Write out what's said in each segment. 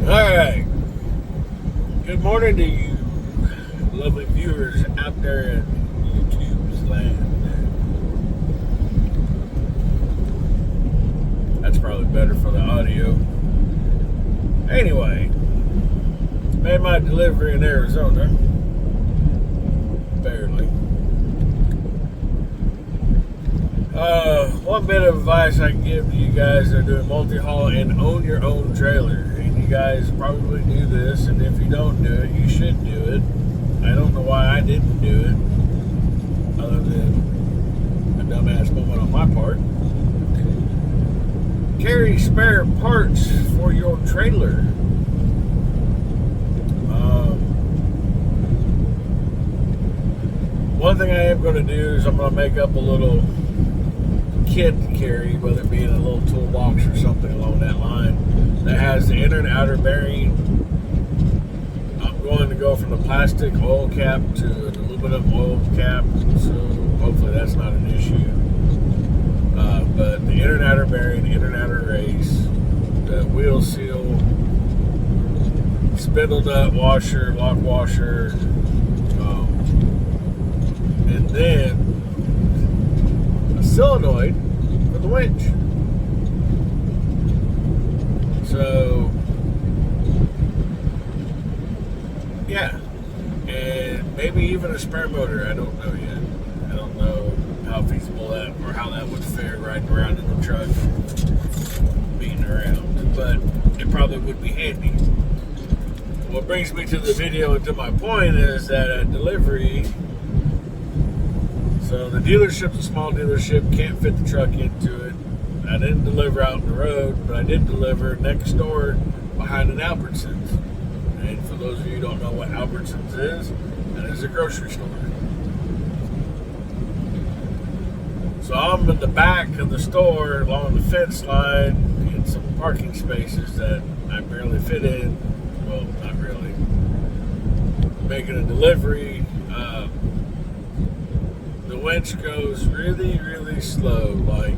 Alright, good morning to you lovely viewers out there in YouTube's land. That's probably better for the audio. Anyway, made my delivery in Arizona. Barely. One bit of advice I can give to you guys that are doing multi-haul and own your own trailer. And you guys probably do this, and if you don't do it, you should do it. I don't know why I didn't do it, other than a dumbass moment on my part. Carry spare parts for your trailer. One thing I am going to do is I'm going to make up a little kit to carry, whether it be in a little toolbox or something along that line, that has the inner and outer bearing. I'm going to go from the plastic oil cap to an aluminum oil cap, so hopefully that's not an issue. But the inner and outer bearing, inner and outer race, the wheel seal, spindle nut washer, lock washer, and then a solenoid for the winch. So, yeah, and maybe even a spare motor. I don't know yet. I don't know how feasible that or how that would fare riding around in the truck, beating around, but it probably would be handy. What brings me to the video and to my point is that at delivery, so the dealership's a small dealership, can't fit the truck into it. I didn't deliver out in the road, but I did deliver next door behind an Albertsons. And for those of you who don't know what Albertsons is, that is a grocery store. So I'm in the back of the store along the fence line in some parking spaces that I barely fit in. Well, not really. Making a delivery. The winch goes really, really slow, like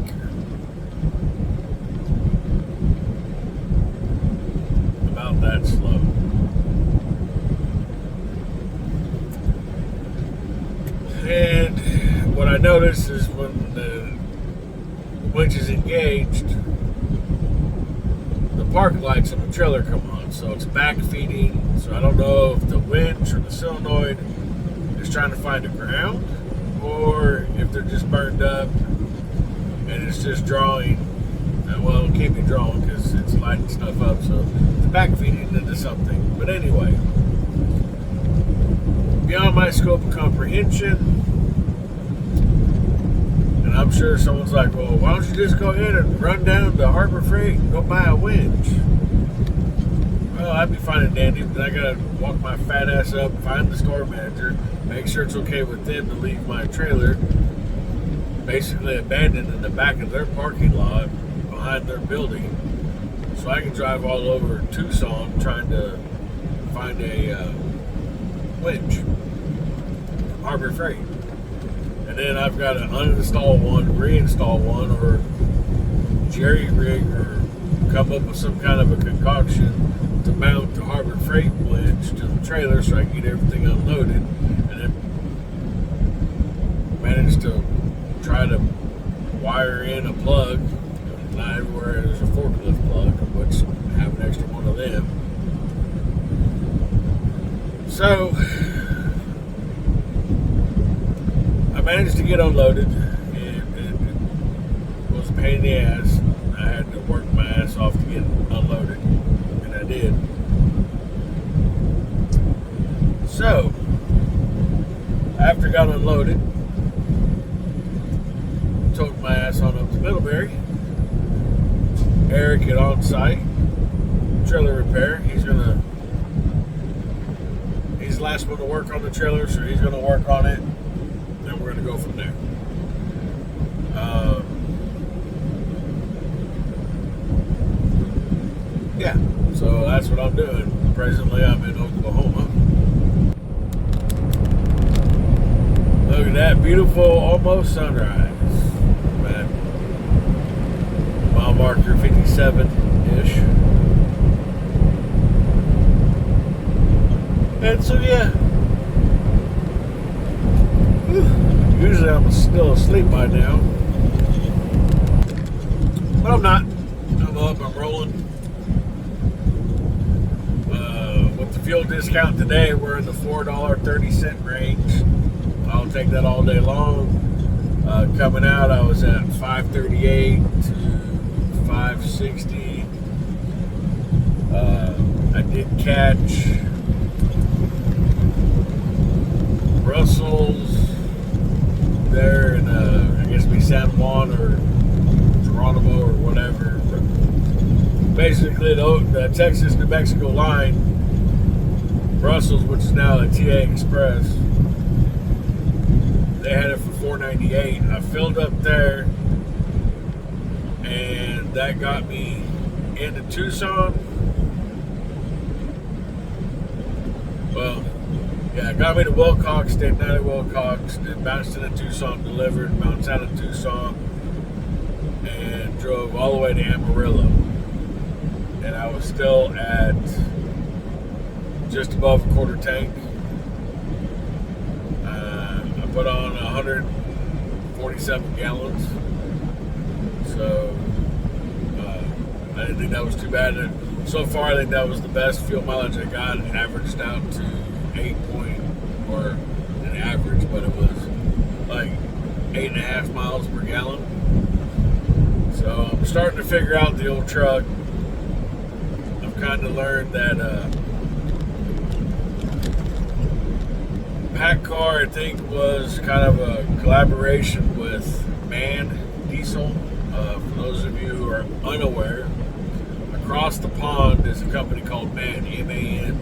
about that slow. And what I notice is when the winch is engaged, the park lights on the trailer come on. So it's back feeding. So I don't know if the winch or the solenoid is trying to find the ground, or if they're just burned up and it's just drawing. Well, it can't be drawn because it's lighting stuff up, so it's back feeding into something. But anyway, beyond my scope of comprehension, and I'm sure someone's like, well, why don't you just go ahead and run down to Harbor Freight and go buy a winch? Well, I'd be fine and dandy, but I gotta walk my fat ass up, find the store manager, make sure it's okay with them to leave my trailer basically abandoned in the back of their parking lot behind their building, so I can drive all over Tucson trying to find a winch, Harbor Freight. And then I've got to uninstall one, reinstall one, or jerry rig, or come up with some kind of a concoction to mount the Harbor Freight winch to the trailer so I can get everything unloaded, and then manage to try to wire in a plug. Not everywhere there's a forklift plug, which I have an extra one of them. So I managed to get unloaded, and it was a pain in the ass. I had to work my ass off to get unloaded, and I did. So after I got unloaded, took my ass on up to Middlebury. Eric at on site, trailer repair. He's the last one to work on the trailer, so he's gonna work on it, and we're gonna go from there. Yeah, so that's what I'm doing. Presently, I'm in Oklahoma. Look at that beautiful almost sunrise. Man. Mile marker 57-ish. And so, yeah. Usually I'm still asleep by now. But I'm not. I'm up, I'm rolling. With the fuel discount today, we're in the $4.30 range. I'll take that all day long. Coming out, I was at $5.38 to $5.60. I did catch Brussels there in, I guess, be San Juan or Geronimo or whatever. Basically, the Texas-New Mexico line, Brussels, which is now the TA Express, they had it for $4.98. I filled up there, and that got me into Tucson. Well, yeah, it got me to Wilcox, stayed night at Wilcox, then bounced into Tucson, delivered, bounced out of Tucson, and drove all the way to Amarillo. And I was still at just above a quarter tank. I put on 147 gallons. So I didn't think that was too bad. And so far, I think that was the best fuel mileage I got. It averaged out to 8 point, or an average, but it was like 8.5 miles per gallon. So I'm starting to figure out the old truck. I've kind of learned that PACCAR, I think, was kind of a collaboration with MAN Diesel. For those of you who are unaware, across the pond is a company called MAN, M-A-N.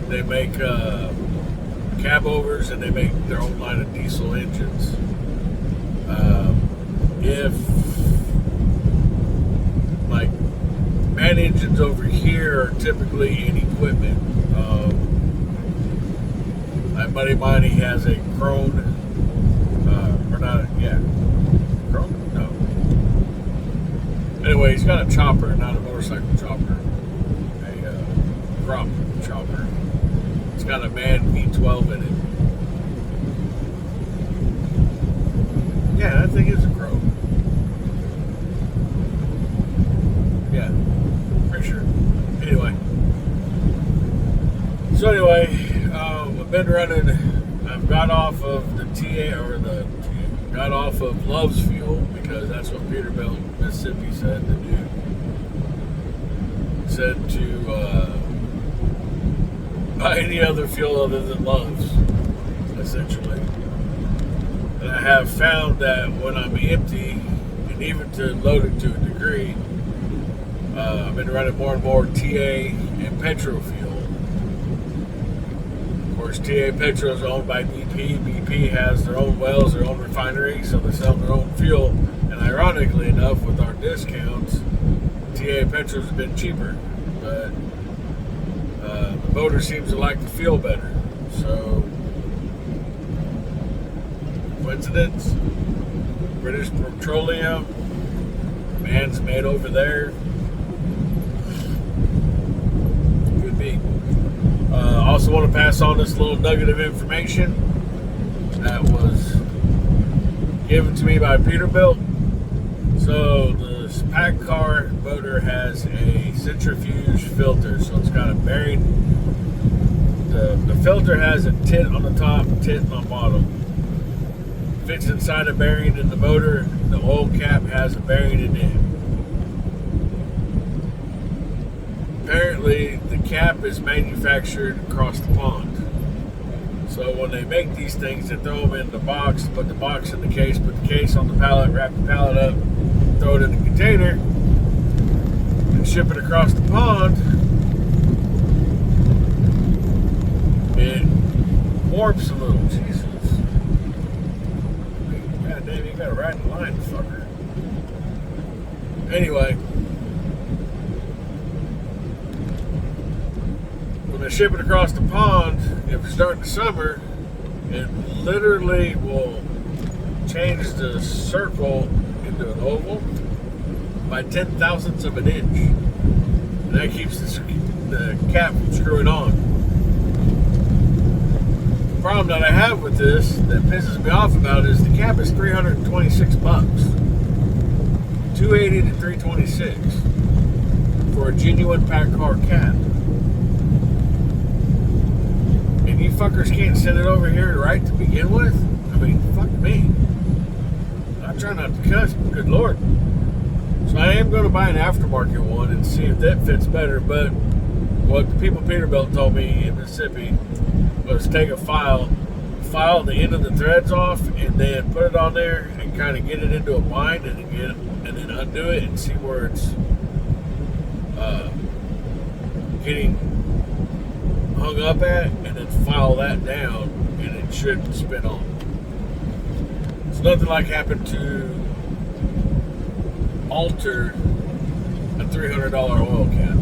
They make cab overs, and they make their own line of diesel engines. If like MAN engines over here are typically in equipment. My buddy of mine, he has a Krone, or not, yeah, Krone? No. Anyway, he's got a chopper, not a motorcycle chopper, a crop chopper. It's got a MAN V12 in it. Yeah, I think it's a Krone. Yeah, pretty sure. Anyway, I've been running. I've got off of the got off of Love's Fuel because that's what Peterbilt, Mississippi said to do. Said to buy any other fuel other than Love's, essentially. And I have found that when I'm empty, and even to load it to a degree, I've been running more and more TA and Petro fuel. Of course, TA Petro is owned by BP. BP has their own wells, their own refinery, so they sell their own fuel. And ironically enough, with our discounts, TA Petro has been cheaper. But the motor seems to like the fuel better. So, coincidence? British Petroleum, man's made over there. Could be. Also want to pass on this little nugget of information that was given to me by Peterbilt. So the PACCAR motor has a centrifuge filter, so it's got a bearing. The filter has a tit on the top, tit on the bottom. Fits inside a bearing in the motor. The oil cap has a bearing in it. Apparently, the cap is manufactured across the pond. So when they make these things, they throw them in the box, put the box in the case, put the case on the pallet, wrap the pallet up, throw it in the container, and ship it across the pond. It warps a little. Jesus. God damn, you gotta ride the line, fucker. Anyway, when they ship it across the pond, if it's during the summer, it literally will change the circle into an oval by 10 thousandths of an inch. And that keeps the cap from screwing on. The problem that I have with this that pisses me off about is the cap is $326. $280 to $326 for a genuine pack car cap. And you fuckers can't send it over here right to begin with? I mean, fuck me. I try not to cuss, but good lord. So I am going to buy an aftermarket one and see if that fits better. But what the people Peterbilt told me in Mississippi was take a file the end of the threads off, and then put it on there and kind of get it into a bind, and then undo it and see where it's getting hung up at, and then file that down, and it should spin on. It's nothing like happened to alter a $300 oil cap.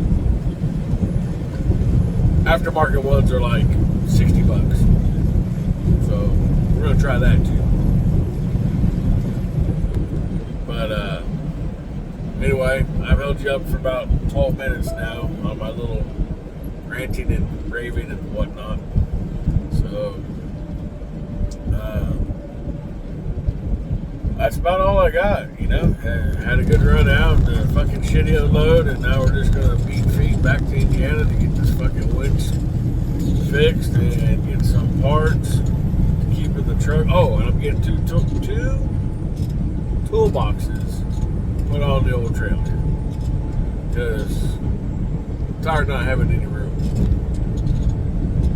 Aftermarket ones are like $60. So we're gonna try that too. But anyway, I've held you up for about 12 minutes now on my little ranting and raving and whatnot. So that's about all I got, you know. Had a good run out, fucking shitty unload, and now we're just gonna beat feet back to Indiana to get this fucking winch fixed and get some parts to keep in the truck. Oh, and I'm getting two toolboxes put on the old trailer because I'm tired of not having any room.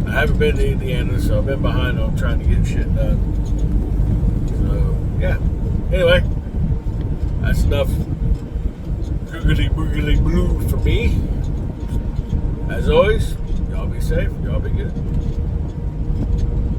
I haven't been to Indiana, so I've been behind on trying to get shit done. So yeah. Anyway, that's enough googly boogly blue for me. As always, y'all be safe, y'all be good.